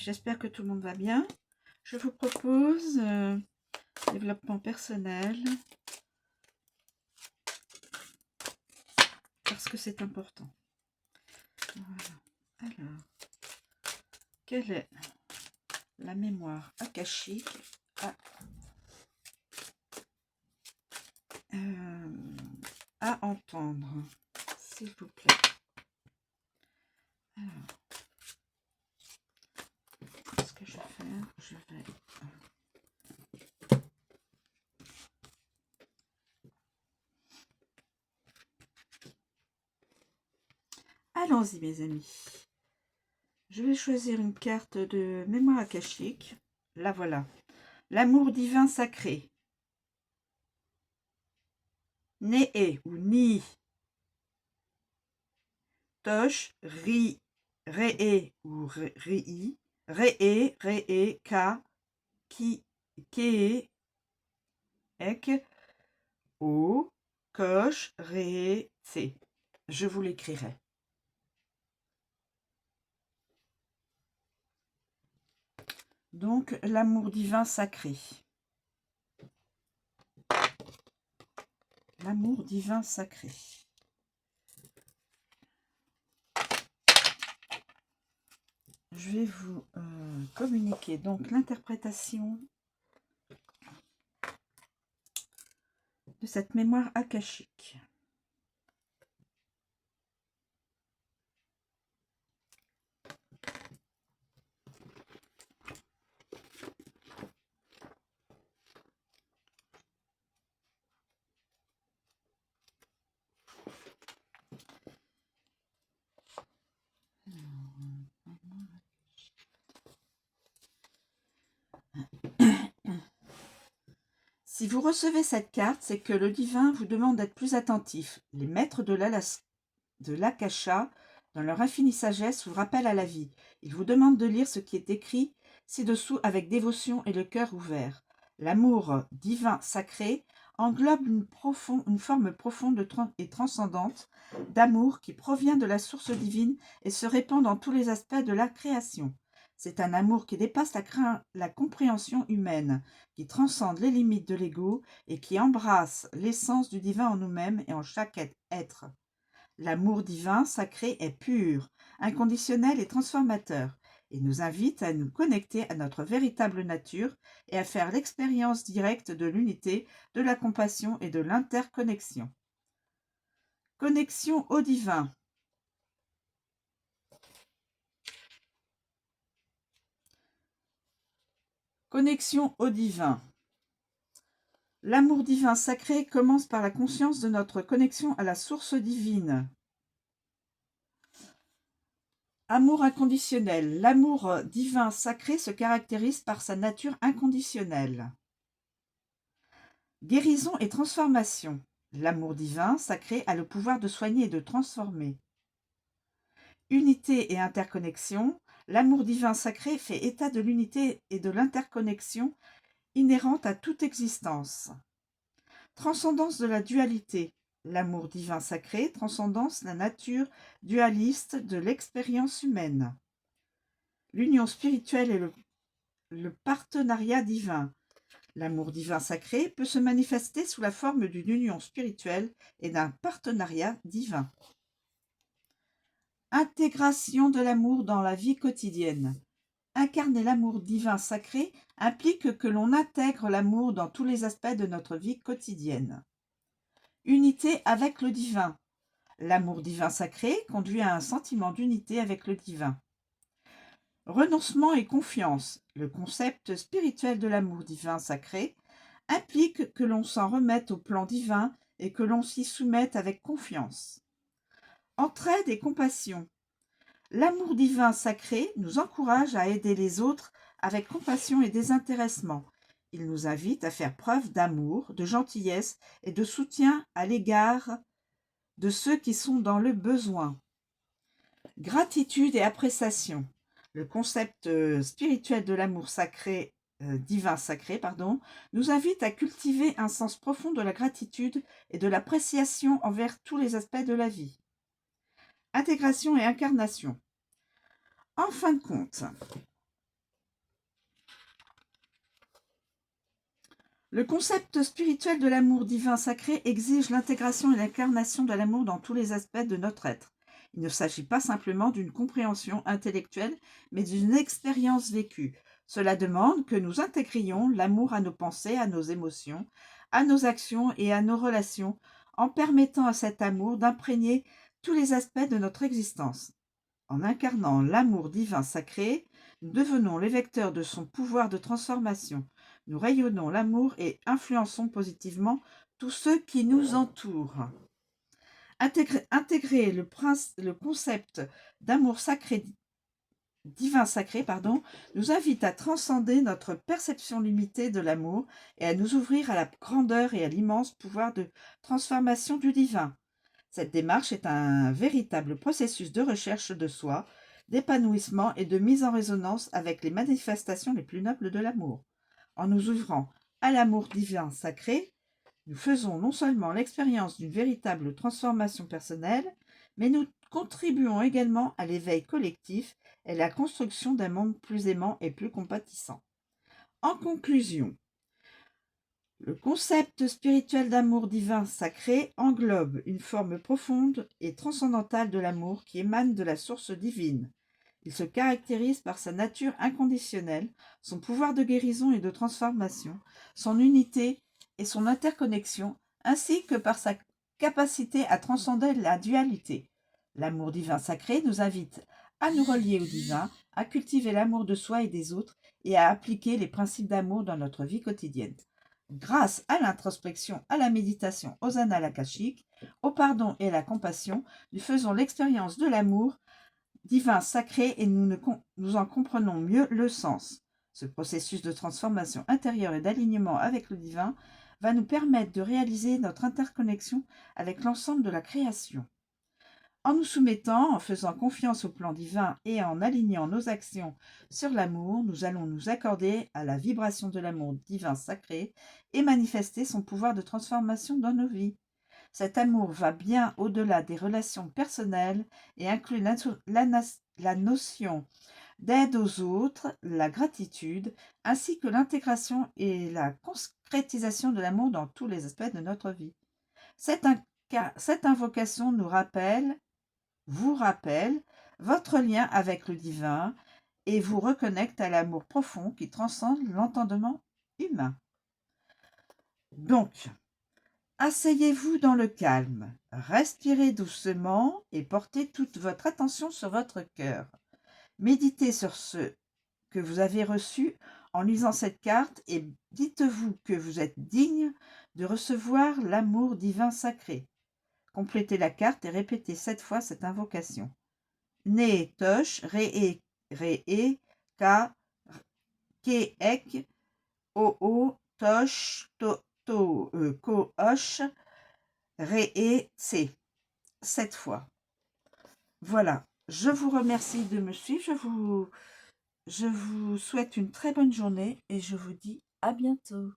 j'espère que tout le monde va bien. Je vous propose développement personnel parce que c'est important. Voilà. Alors, quelle est la mémoire akashique à entendre, s'il vous plaît? Alors, ce que je vais faire, je vais... Allons-y, mes amis. Je vais choisir une carte de mémoire akashique. La voilà. L'amour divin sacré. Né ou ni. Tosh, ri, ré ou ri, ré, ka, ki, ke, ek, o, kosh, ré, tse. Je vous l'écrirai. Donc, l'amour divin sacré. L'amour divin sacré. Je vais vous communiquer donc l'interprétation de cette mémoire akashique. Si vous recevez cette carte, c'est que le divin vous demande d'être plus attentif. Les maîtres de l'Akasha, dans leur infinie sagesse, vous rappellent à la vie. Ils vous demandent de lire ce qui est écrit ci-dessous avec dévotion et le cœur ouvert. L'amour divin sacré englobe une forme profonde et transcendante d'amour qui provient de la source divine et se répand dans tous les aspects de la création. C'est un amour qui dépasse la compréhension humaine, qui transcende les limites de l'ego et qui embrasse l'essence du divin en nous-mêmes et en chaque être. L'amour divin sacré est pur, inconditionnel et transformateur. Il nous invite à nous connecter à notre véritable nature et à faire l'expérience directe de l'unité, de la compassion et de l'interconnexion. Connexion au divin. Connexion au divin. L'amour divin sacré commence par la conscience de notre connexion à la source divine. Amour inconditionnel. L'amour divin sacré se caractérise par sa nature inconditionnelle. Guérison et transformation. L'amour divin sacré a le pouvoir de soigner et de transformer. Unité et interconnexion. L'amour divin sacré fait état de l'unité et de l'interconnexion inhérente à toute existence. Transcendance de la dualité. L'amour divin sacré transcendance la nature dualiste de l'expérience humaine. L'union spirituelle et le partenariat divin. L'amour divin sacré peut se manifester sous la forme d'une union spirituelle et d'un partenariat divin. Intégration de l'amour dans la vie quotidienne. Incarner l'amour divin sacré implique que l'on intègre l'amour dans tous les aspects de notre vie quotidienne. Unité avec le divin. L'amour divin sacré conduit à un sentiment d'unité avec le divin. Renoncement et confiance. Le concept spirituel de l'amour divin sacré implique que l'on s'en remette au plan divin et que l'on s'y soumette avec confiance. Entraide et compassion. L'amour divin sacré nous encourage à aider les autres avec compassion et désintéressement. Il nous invite à faire preuve d'amour, de gentillesse et de soutien à l'égard de ceux qui sont dans le besoin. Gratitude et appréciation. Le concept spirituel de l'amour sacré, divin sacré, nous invite à cultiver un sens profond de la gratitude et de l'appréciation envers tous les aspects de la vie. Intégration et incarnation. En fin de compte, Le concept spirituel de l'amour divin sacré exige l'intégration et l'incarnation de l'amour dans tous les aspects de notre être. Il ne s'agit pas simplement d'une compréhension intellectuelle, mais d'une expérience vécue. Cela demande que nous intégrions l'amour à nos pensées, à nos émotions, à nos actions et à nos relations, en permettant à cet amour d'imprégner tous les aspects de notre existence. En incarnant l'amour divin sacré, nous devenons les vecteurs de son pouvoir de transformation. Nous rayonnons l'amour et influençons positivement tous ceux qui nous entourent. Intégrer le concept d'amour sacré, divin sacré, nous invite à transcender notre perception limitée de l'amour et à nous ouvrir à la grandeur et à l'immense pouvoir de transformation du divin. Cette démarche est un véritable processus de recherche de soi, d'épanouissement et de mise en résonance avec les manifestations les plus nobles de l'amour. En nous ouvrant à l'amour divin sacré, nous faisons non seulement l'expérience d'une véritable transformation personnelle, mais nous contribuons également à l'éveil collectif et à la construction d'un monde plus aimant et plus compatissant. En conclusion, le concept spirituel d'amour divin sacré englobe une forme profonde et transcendantale de l'amour qui émane de la source divine. Il se caractérise par sa nature inconditionnelle, son pouvoir de guérison et de transformation, son unité et son interconnexion, ainsi que par sa capacité à transcender la dualité. L'amour divin sacré nous invite à nous relier au divin, à cultiver l'amour de soi et des autres et à appliquer les principes d'amour dans notre vie quotidienne. Grâce à l'introspection, à la méditation, aux annales akashiques, au pardon et à la compassion, nous faisons l'expérience de l'amour divin sacré et nous en comprenons mieux le sens. Ce processus de transformation intérieure et d'alignement avec le divin va nous permettre de réaliser notre interconnexion avec l'ensemble de la création. En nous soumettant, en faisant confiance au plan divin et en alignant nos actions sur l'amour, nous allons nous accorder à la vibration de l'amour divin sacré et manifester son pouvoir de transformation dans nos vies. Cet amour va bien au-delà des relations personnelles et inclut la notion d'aide aux autres, la gratitude, ainsi que l'intégration et la concrétisation de l'amour dans tous les aspects de notre vie. Cette invocation vous rappelle votre lien avec le divin et vous reconnecte à l'amour profond qui transcende l'entendement humain. Donc, asseyez-vous dans le calme, respirez doucement et portez toute votre attention sur votre cœur. Méditez sur ce que vous avez reçu en lisant cette carte et dites-vous que vous êtes digne de recevoir l'amour divin sacré. Complétez la carte et répétez 7 fois cette invocation. Ne tosh re-e, ka, ke ek, o tosh, ko osh, re-e, tse. 7 fois. Voilà. Je vous remercie de me suivre. Je vous souhaite une très bonne journée et je vous dis à bientôt.